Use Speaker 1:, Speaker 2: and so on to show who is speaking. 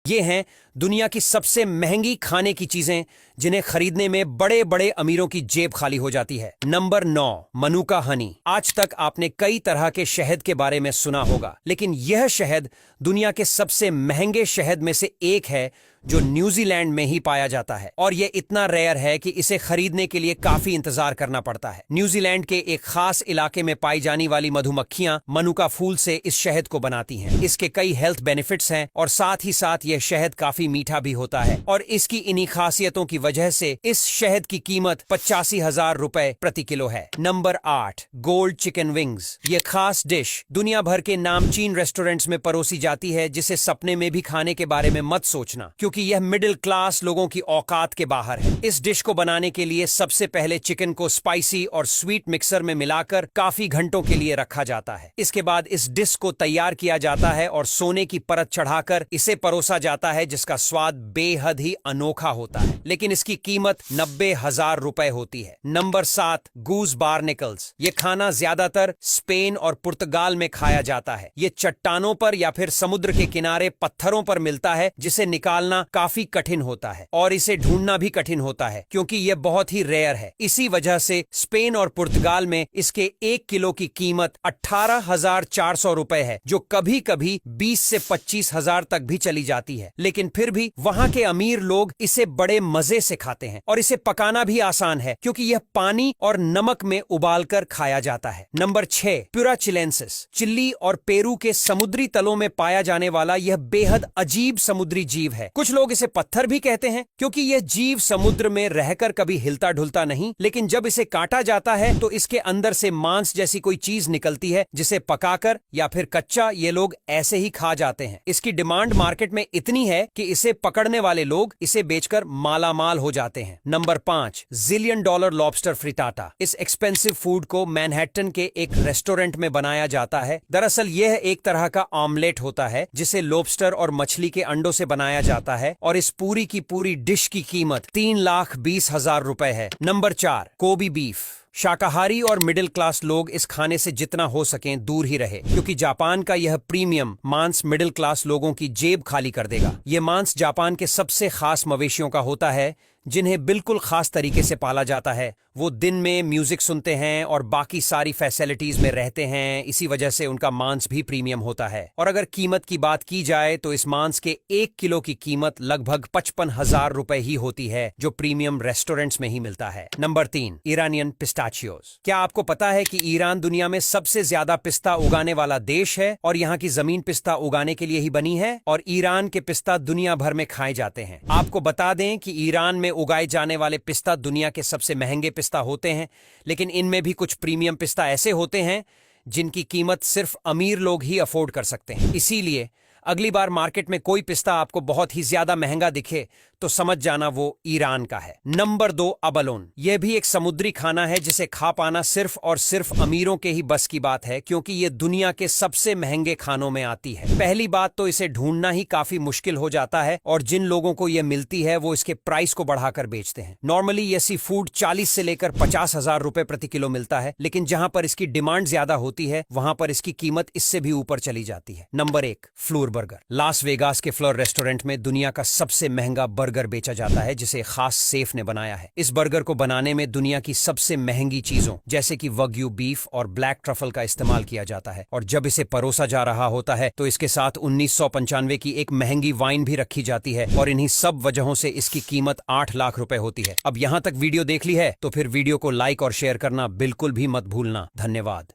Speaker 1: ये हैं दुनिया की सबसे महंगी खाने की चीजें जिन्हें खरीदने में बड़े बड़े अमीरों की जेब खाली हो जाती है। नंबर 9, मनुका हनी। आज तक आपने कई तरह के शहद के बारे में सुना होगा, लेकिन यह शहद दुनिया के सबसे महंगे शहद में से एक है जो न्यूजीलैंड में ही पाया जाता है, और यह इतना रेयर है कि इसे खरीदने के लिए काफी इंतजार करना पड़ता है। न्यूजीलैंड के एक खास इलाके में पाई जाने वाली मधुमक्खियां मनुका फूल से इस शहद को बनाती हैं। इसके कई हेल्थ बेनिफिट्स हैं और साथ ही साथ यह शहद काफी मीठा भी होता है, और इसकी इन्हीं खासियतों की वजह से इस शहद की कीमत 85,000 रुपए प्रति किलो है। Number 8, gold chicken wings. ये खास डिश दुनिया भर के नामचीन रेस्टोरेंट्स में परोसी जाती है, जिसे सपने में भी खाने के बारे में मत सोचना, क्योंकि यह मिडिल क्लास लोगों की औकात के बाहर है। इस डिश को बनाने के लिए सबसे पहले चिकन को स्पाइसी और स्वीट मिक्सर में मिलाकर काफी घंटों के लिए रखा जाता है। इसके बाद इस डिश को तैयार किया जाता है और सोने की परत चढ़ाकर इसे परोसा जाता है, जिसका स्वाद बेहद ही अनोखा होता है, लेकिन इसकी कीमत 90,000 रुपए होती है। Number 7, goose barnacles. ये खाना ज्यादातर स्पेन और पुर्तगाल में खाया जाता है। ये चट्टानों पर या फिर समुद्र के किनारे पत्थरों पर मिलता है, जिसे निकालना काफी कठिन होता है और इसे ढूंढना भी कठिन होता है, क्योंकि यह बहुत ही रेयर है। इसी वजह से स्पेन और पुर्तगाल में इसके 1 किलो की कीमत 18,400 रुपए है, जो कभी कभी 20 से 25,000 तक भी चली जाती है। लेकिन फिर भी वहां के अमीर लोग इसे बड़े मजे से खाते हैं, और इसे पकाना भी आसान है, क्योंकि यह पानी और नमक में उबालकर खाया जाता है। Number 6, Pyura chilensis. चिली और पेरू के समुद्री तलों में पाया जाने वाला यह बेहद अजीब समुद्री जीव है। कुछ लोग इसे पत्थर भी कहते हैं, क्योंकि यह जीव समुद्र में रहकर कभी हिलता ढुलता नहीं, लेकिन जब इसे काटा जाता है तो इसके अंदर से मांस जैसी कोई चीज निकलती है, जिसे पकाकर या फिर कच्चा ये लोग ऐसे ही खा जाते हैं। इसकी डिमांड मार्केट में इतनी है कि इसे पकड़ने वाले लोग इसे बेचकर मालामाल हो जाते हैं। Number 5, zillion dollar lobster frittata. इस एक्सपेंसिव फूड को मैनहट्टन के एक रेस्टोरेंट में बनाया जाता है। दरअसल यह एक तरह का ऑमलेट होता है, जिसे लॉबस्टर और मछली के अंडों से बनाया जाता है, और इस पूरी की पूरी डिश की कीमत 3,20,000 रुपए है। नंबर 4, कोबी बीफ। शाकाहारी और मिडिल क्लास लोग इस खाने से जितना हो सकें दूर ही रहे, क्योंकि जापान का यह प्रीमियम मांस मिडिल क्लास लोगों की जेब खाली कर देगा। यह मांस जापान के सबसे खास मवेशियों का होता है, जिन्हें बिल्कुल खास तरीके से पाला जाता है। वो दिन में म्यूजिक सुनते हैं और बाकी सारी फैसिलिटीज में रहते हैं, इसी वजह से उनका मांस भी प्रीमियम होता है। और अगर कीमत की बात की जाए तो इस मांस के 1 किलो की कीमत लगभग 55,000 रुपए ही होती है, जो प्रीमियम रेस्टोरेंट्स में ही मिलता है। Number 3, Iranian pistachios. क्या आपको पता है कि ईरान दुनिया में सबसे ज्यादा पिस्ता उगाने वाला देश है, और यहाँ की जमीन पिस्ता उगाने के लिए ही बनी है, और ईरान के पिस्ता दुनिया भर में खाए जाते हैं। आपको बता दें कि ईरान में उगाए जाने वाले पिस्ता दुनिया के सबसे महंगे पिस्ता होते हैं, लेकिन इनमें भी कुछ प्रीमियम पिस्ता ऐसे होते हैं जिनकी कीमत सिर्फ अमीर लोग ही अफोर्ड कर सकते हैं। इसीलिए अगली बार मार्केट में कोई पिस्ता आपको बहुत ही ज्यादा महंगा दिखे तो समझ जाना वो ईरान का है। नंबर 2, अबलोन। यह भी एक समुद्री खाना है, जिसे खा पाना सिर्फ और सिर्फ अमीरों के ही बस की बात है, क्योंकि यह दुनिया के सबसे महंगे खानों में आती है। पहली बात तो इसे ढूंढना ही काफी मुश्किल हो जाता है, और जिन लोगों को यह मिलती है वो इसके प्राइस को बढ़ाकर बेचते हैं। नॉर्मली यह सी फूड 40 से लेकर 50,000 रुपए प्रति किलो मिलता है, लेकिन जहां पर इसकी डिमांड ज्यादा होती है वहां पर इसकी कीमत इससे भी ऊपर चली जाती है। Number 1, floor burger. Las Vegas के फ्लोर रेस्टोरेंट में दुनिया का सबसे महंगा बर्गर बेचा जाता है, जिसे खास सेफ ने बनाया है। इस बर्गर को बनाने में दुनिया की सबसे महंगी चीजों जैसे कि वग्यू बीफ और ब्लैक ट्रफल का इस्तेमाल किया जाता है, और जब इसे परोसा जा रहा होता है तो इसके साथ 1995 की एक महंगी वाइन भी रखी जाती है, और इन्हीं सब वजहों से इसकी कीमत 8 लाख रुपए होती है। अब यहां तक वीडियो देख ली है तो फिर वीडियो को लाइक और शेयर करना बिल्कुल भी मत भूलना। धन्यवाद।